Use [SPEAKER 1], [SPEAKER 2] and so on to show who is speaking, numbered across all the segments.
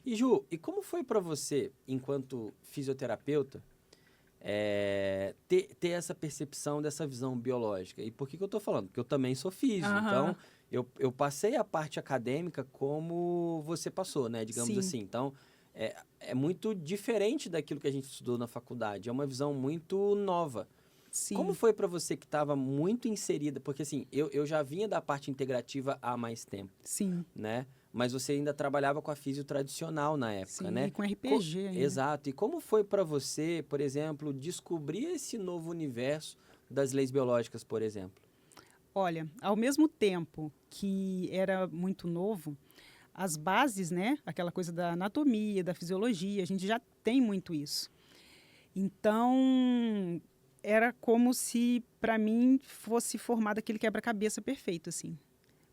[SPEAKER 1] E Ju, e como foi para você, enquanto fisioterapeuta, ter essa percepção dessa visão biológica? E por que eu estou falando? Porque eu também sou físio,
[SPEAKER 2] Aham,
[SPEAKER 1] então eu passei a parte acadêmica como você passou, né? Digamos
[SPEAKER 2] sim,
[SPEAKER 1] assim. Então, é muito diferente daquilo que a gente estudou na faculdade. É uma visão muito nova. Como
[SPEAKER 2] sim,
[SPEAKER 1] foi para você que estava muito inserida? Porque assim, eu já vinha da parte integrativa há mais tempo,
[SPEAKER 2] sim,
[SPEAKER 1] né? Mas você ainda trabalhava com a físio tradicional na época,
[SPEAKER 2] sim.
[SPEAKER 1] né?
[SPEAKER 2] E com RPG ainda.
[SPEAKER 1] Exato. E como foi para você, por exemplo, descobrir esse novo universo das leis biológicas, por exemplo?
[SPEAKER 2] Olha, ao mesmo tempo que era muito novo, as bases, né? Aquela coisa da anatomia, da fisiologia, a gente já tem muito isso. Então, era como se, para mim, fosse formado aquele quebra-cabeça perfeito, assim.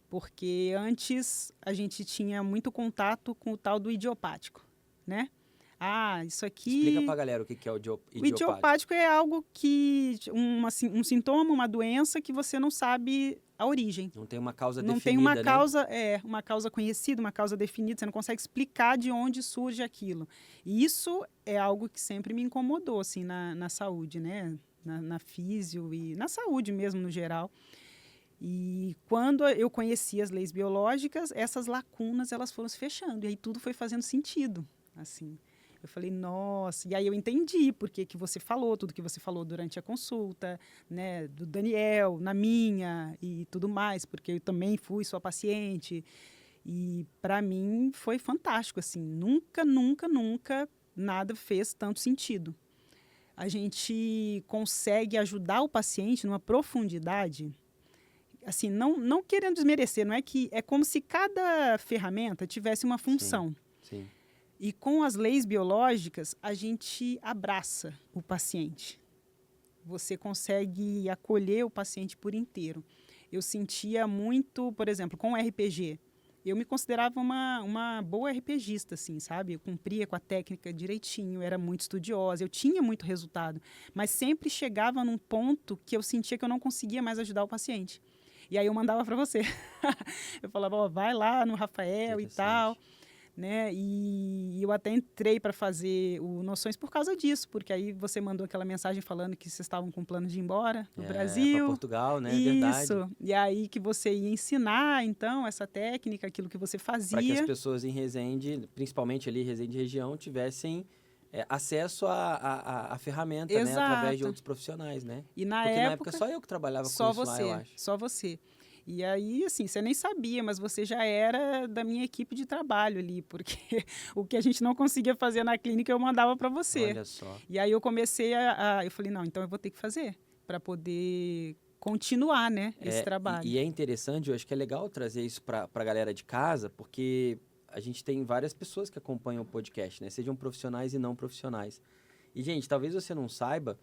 [SPEAKER 2] Porque antes a gente tinha muito contato com o tal do idiopático, né? Ah, isso
[SPEAKER 1] Explica
[SPEAKER 2] aqui.
[SPEAKER 1] pra galera o que que é o
[SPEAKER 2] O
[SPEAKER 1] idiopático.
[SPEAKER 2] idiopático é algo que. Um sintoma, uma doença que você não sabe a origem.
[SPEAKER 1] Não tem uma causa
[SPEAKER 2] Não tem uma
[SPEAKER 1] definida, né?
[SPEAKER 2] causa, uma causa conhecida, uma causa definida, você não consegue explicar de onde surge aquilo. E isso é algo que sempre me incomodou, assim, na saúde, né? Na físio e na saúde mesmo, no geral. E quando eu conheci as leis biológicas, essas lacunas elas foram se fechando e aí tudo foi fazendo sentido, assim. Eu falei, nossa, e aí eu entendi por que que você falou, tudo que você falou durante a consulta, né, do Daniel, na minha e tudo mais, porque eu também fui sua paciente. E para mim foi fantástico, assim, nunca, nunca, nunca nada fez tanto sentido. A gente consegue ajudar o paciente numa profundidade assim, não querendo desmerecer, não é que é como se cada ferramenta tivesse uma
[SPEAKER 1] Sim,
[SPEAKER 2] função.
[SPEAKER 1] sim.
[SPEAKER 2] E com as leis biológicas, a gente abraça o paciente. Você consegue acolher o paciente por inteiro. Eu sentia muito, por exemplo, com o RPG. Eu me considerava uma boa RPGista, assim, sabe? Eu cumpria com a técnica direitinho, era muito estudiosa, eu tinha muito resultado. Mas sempre chegava num ponto que eu sentia que eu não conseguia mais ajudar o paciente. E aí eu mandava para você. Eu falava, ó, vai lá no Rafael e tal,
[SPEAKER 1] Interessante.
[SPEAKER 2] né? E eu até entrei para fazer o Noções por causa disso, porque aí você mandou aquela mensagem falando que vocês estavam com plano de ir embora do
[SPEAKER 1] Para
[SPEAKER 2] Brasil.
[SPEAKER 1] Portugal, né? É verdade.
[SPEAKER 2] Isso. E aí que você ia ensinar, então, essa técnica, aquilo que você
[SPEAKER 1] Para que as
[SPEAKER 2] fazia.
[SPEAKER 1] pessoas em Resende, principalmente ali Resende região, tivessem acesso à ferramenta, né? Através de
[SPEAKER 2] Exato.
[SPEAKER 1] outros profissionais, né?
[SPEAKER 2] E na
[SPEAKER 1] Porque na época
[SPEAKER 2] época,
[SPEAKER 1] só eu que trabalhava com
[SPEAKER 2] só
[SPEAKER 1] isso lá, eu
[SPEAKER 2] você,
[SPEAKER 1] acho.
[SPEAKER 2] só você. E aí, assim, você nem sabia, mas você já era da minha equipe de trabalho ali, porque o que a gente não conseguia fazer na clínica eu mandava para você.
[SPEAKER 1] Olha só.
[SPEAKER 2] E aí eu comecei eu falei, não, então eu vou ter que fazer para poder continuar, né, esse trabalho.
[SPEAKER 1] E é interessante, eu acho que é legal trazer isso para a galera de casa, porque a gente tem várias pessoas que acompanham o podcast, né? Sejam profissionais e não profissionais. E, gente, talvez você não saiba,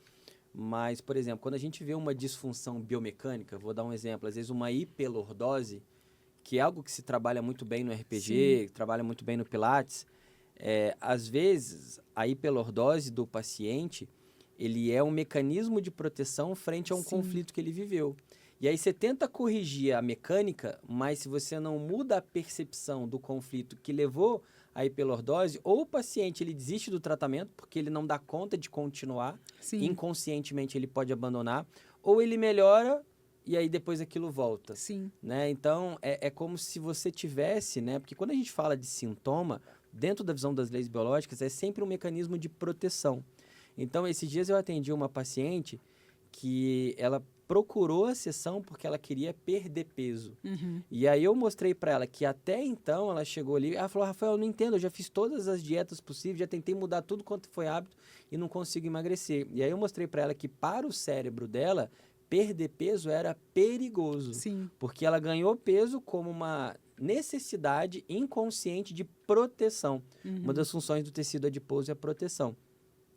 [SPEAKER 1] mas, por exemplo, quando a gente vê uma disfunção biomecânica, vou dar um exemplo, às vezes uma hiperlordose, que é algo que se trabalha muito bem no
[SPEAKER 2] Sim,
[SPEAKER 1] RPG, que trabalha muito bem no Pilates, às vezes a hiperlordose do paciente, ele é um mecanismo de proteção frente a um
[SPEAKER 2] sim,
[SPEAKER 1] conflito que ele viveu. E aí você tenta corrigir a mecânica, mas se você não muda a percepção do conflito que levou à hiperlordose, ou o paciente ele desiste do tratamento porque ele não dá conta de continuar,
[SPEAKER 2] sim,
[SPEAKER 1] inconscientemente ele pode abandonar, ou ele melhora e aí depois aquilo volta,
[SPEAKER 2] sim,
[SPEAKER 1] né? Então é como se você tivesse, né? Porque quando a gente fala de sintoma, dentro da visão das leis biológicas, é sempre um mecanismo de proteção. Então, esses dias eu atendi uma paciente que ela procurou a sessão porque ela queria perder peso.
[SPEAKER 2] uhum,
[SPEAKER 1] E aí eu mostrei para ela que até então ela chegou ali, ela falou: "Rafael, eu não entendo, eu já fiz todas as dietas possíveis, já tentei mudar tudo quanto foi hábito e não consigo emagrecer". E aí eu mostrei para ela que para o cérebro dela, perder peso era perigoso,
[SPEAKER 2] sim,
[SPEAKER 1] porque ela ganhou peso como uma necessidade inconsciente de proteção. Uma
[SPEAKER 2] uhum,
[SPEAKER 1] das funções do tecido adiposo é a proteção.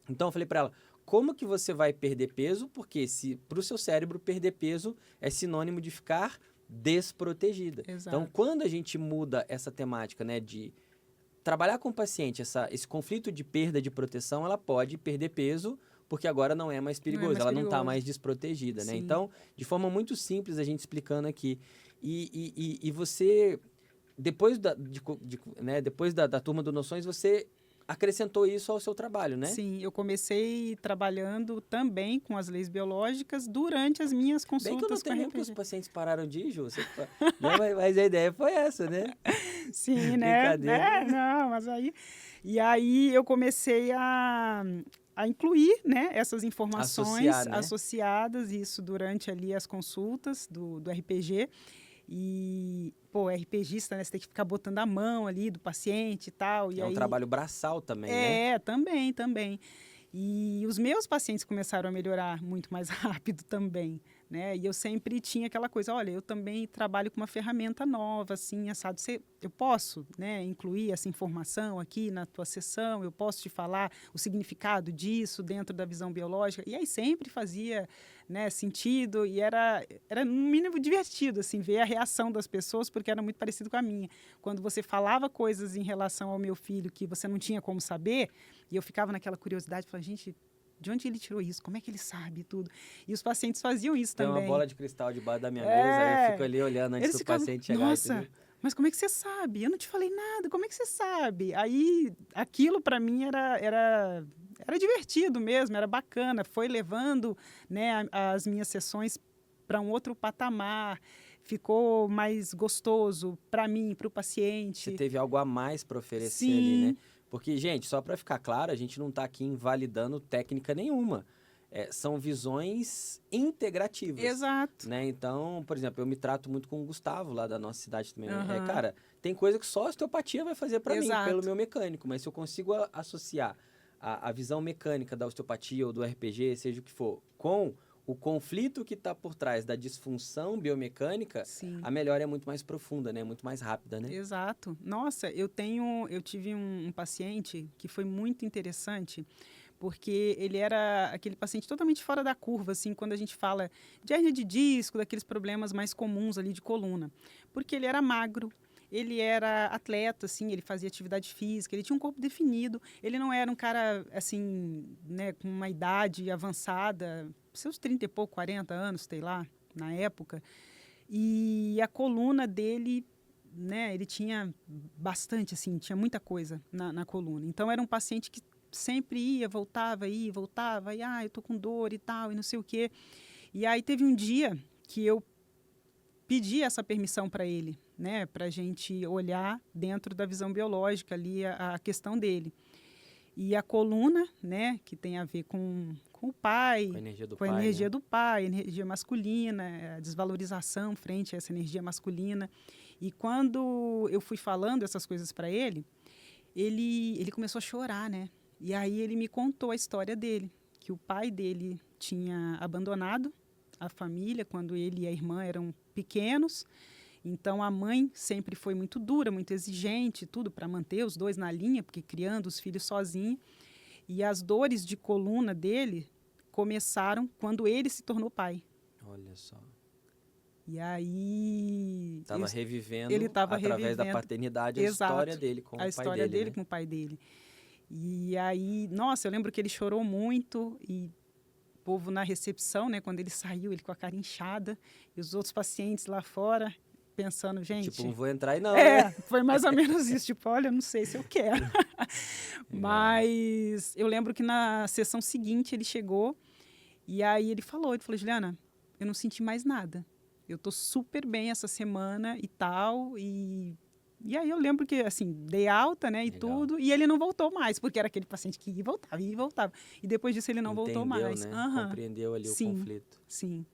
[SPEAKER 1] Então eu falei para ela, como que você vai perder peso? Porque se para o seu cérebro perder peso é sinônimo de ficar desprotegida. Então,
[SPEAKER 2] exato.
[SPEAKER 1] quando a gente muda essa temática, né, de trabalhar com o paciente, esse conflito de perda de proteção, ela pode perder peso porque agora não é mais
[SPEAKER 2] Não é
[SPEAKER 1] perigoso,
[SPEAKER 2] mais
[SPEAKER 1] ela não está
[SPEAKER 2] perigoso.
[SPEAKER 1] mais desprotegida, né?
[SPEAKER 2] Sim,
[SPEAKER 1] Então, de forma muito simples, a gente explicando aqui. E você depois né, depois da turma do Noções, você acrescentou isso ao seu trabalho, né?
[SPEAKER 2] Sim, eu comecei trabalhando também com as leis biológicas durante as minhas
[SPEAKER 1] Bem que eu não
[SPEAKER 2] consultas com
[SPEAKER 1] tenho nem que os
[SPEAKER 2] RPG.
[SPEAKER 1] pacientes pararam de ir, Ju. Não, mas a ideia foi essa, né?
[SPEAKER 2] Sim, né?
[SPEAKER 1] Brincadeira.
[SPEAKER 2] Não, mas aí... E aí eu comecei a incluir, né, essas informações
[SPEAKER 1] Associar, né?
[SPEAKER 2] associadas, isso durante ali as consultas do RPG. E, pô, RPGista, né, você tem que ficar botando a mão ali do paciente e tal. E
[SPEAKER 1] É um
[SPEAKER 2] aí,
[SPEAKER 1] trabalho braçal também, né?
[SPEAKER 2] também. E os meus pacientes começaram a melhorar muito mais rápido também, né? E eu sempre tinha aquela coisa, olha, eu também trabalho com uma ferramenta nova, assim, assado. Eu posso, né, incluir essa informação aqui na tua sessão, eu posso te falar o significado disso dentro da visão biológica. E aí sempre fazia, né, sentido e era no mínimo divertido, assim, ver a reação das pessoas, porque era muito parecido com a minha. Quando você falava coisas em relação ao meu filho que você não tinha como saber, e eu ficava naquela curiosidade, falava, gente, de onde ele tirou isso? Como é que ele sabe tudo? E os pacientes faziam isso
[SPEAKER 1] Tem
[SPEAKER 2] também.
[SPEAKER 1] uma bola de cristal debaixo da minha mesa, aí eu fico ali olhando antes
[SPEAKER 2] Eles
[SPEAKER 1] do
[SPEAKER 2] ficavam,
[SPEAKER 1] paciente chegar,
[SPEAKER 2] nossa,
[SPEAKER 1] entendeu?
[SPEAKER 2] mas como é que você sabe? Eu não te falei nada, como é que você sabe? Aí, aquilo para mim era divertido mesmo, era bacana, foi levando, né, as minhas sessões para um outro patamar, ficou mais gostoso para mim, para o paciente.
[SPEAKER 1] Você teve algo a mais para oferecer
[SPEAKER 2] Sim.
[SPEAKER 1] ali, né? Porque, gente, só para ficar claro, a gente não está aqui invalidando técnica nenhuma. São visões integrativas.
[SPEAKER 2] Exato.
[SPEAKER 1] Né? Então, por exemplo, eu me trato muito com o Gustavo, lá da nossa cidade também.
[SPEAKER 2] Uhum.
[SPEAKER 1] Cara, tem coisa que só a osteopatia vai fazer para mim,
[SPEAKER 2] Exato.
[SPEAKER 1] pelo meu mecânico. Mas se eu consigo associar a visão mecânica da osteopatia ou do RPG, seja o que for, com o conflito que está por trás da disfunção biomecânica,
[SPEAKER 2] Sim.
[SPEAKER 1] a melhora é muito mais profunda, né? Muito mais rápida, né?
[SPEAKER 2] Exato. Nossa, eu tive um paciente que foi muito interessante, porque ele era aquele paciente totalmente fora da curva, assim, quando a gente fala de hernia de disco, daqueles problemas mais comuns ali de coluna. Porque ele era magro, ele era atleta, assim, ele fazia atividade física, ele tinha um corpo definido, ele não era um cara, assim, né, com uma idade avançada, seus 30 e pouco, 40 anos, sei lá, na época. E a coluna dele, né, ele tinha bastante, assim, tinha muita coisa na coluna. Então, era um paciente que sempre ia, voltava, e eu tô com dor e tal, e não sei o quê. E aí teve um dia que eu pedi essa permissão para ele, né, para a gente olhar dentro da visão biológica ali a questão dele. E a coluna, né, que tem a ver com o pai,
[SPEAKER 1] com a energia do
[SPEAKER 2] com a
[SPEAKER 1] pai,
[SPEAKER 2] energia
[SPEAKER 1] né?
[SPEAKER 2] do pai, energia masculina, a desvalorização frente a essa energia masculina. E quando eu fui falando essas coisas para ele começou a chorar, né? E aí ele me contou a história dele, que o pai dele tinha abandonado a família quando ele e a irmã eram pequenos. Então, a mãe sempre foi muito dura, muito exigente, tudo para manter os dois na linha, porque criando os filhos sozinho. E as dores de coluna dele começaram quando ele se tornou pai.
[SPEAKER 1] Olha só.
[SPEAKER 2] E aí...
[SPEAKER 1] Estava revivendo,
[SPEAKER 2] ele tava
[SPEAKER 1] através da
[SPEAKER 2] revivendo,
[SPEAKER 1] paternidade, a
[SPEAKER 2] exato,
[SPEAKER 1] história dele com o pai dele.
[SPEAKER 2] A história dele
[SPEAKER 1] né?
[SPEAKER 2] com o pai dele. E aí, nossa, eu lembro que ele chorou muito e o povo na recepção, né, quando ele saiu, ele com a cara inchada, e os outros pacientes lá fora pensando, gente...
[SPEAKER 1] Tipo, não vou entrar aí não, né?
[SPEAKER 2] Foi mais ou menos isso, tipo, olha, eu não sei se eu quero. Mas eu lembro que na sessão seguinte ele chegou e aí ele falou, Juliana, eu não senti mais nada. Eu tô super bem essa semana e tal, e aí eu lembro que, assim, dei alta, né, e
[SPEAKER 1] Legal.
[SPEAKER 2] tudo, e ele não voltou mais, porque era aquele paciente que ia e voltava, e voltava. E depois disso ele não voltou mais.
[SPEAKER 1] Né?
[SPEAKER 2] Uhum.
[SPEAKER 1] Compreendeu ali
[SPEAKER 2] Sim.
[SPEAKER 1] o conflito.
[SPEAKER 2] Sim.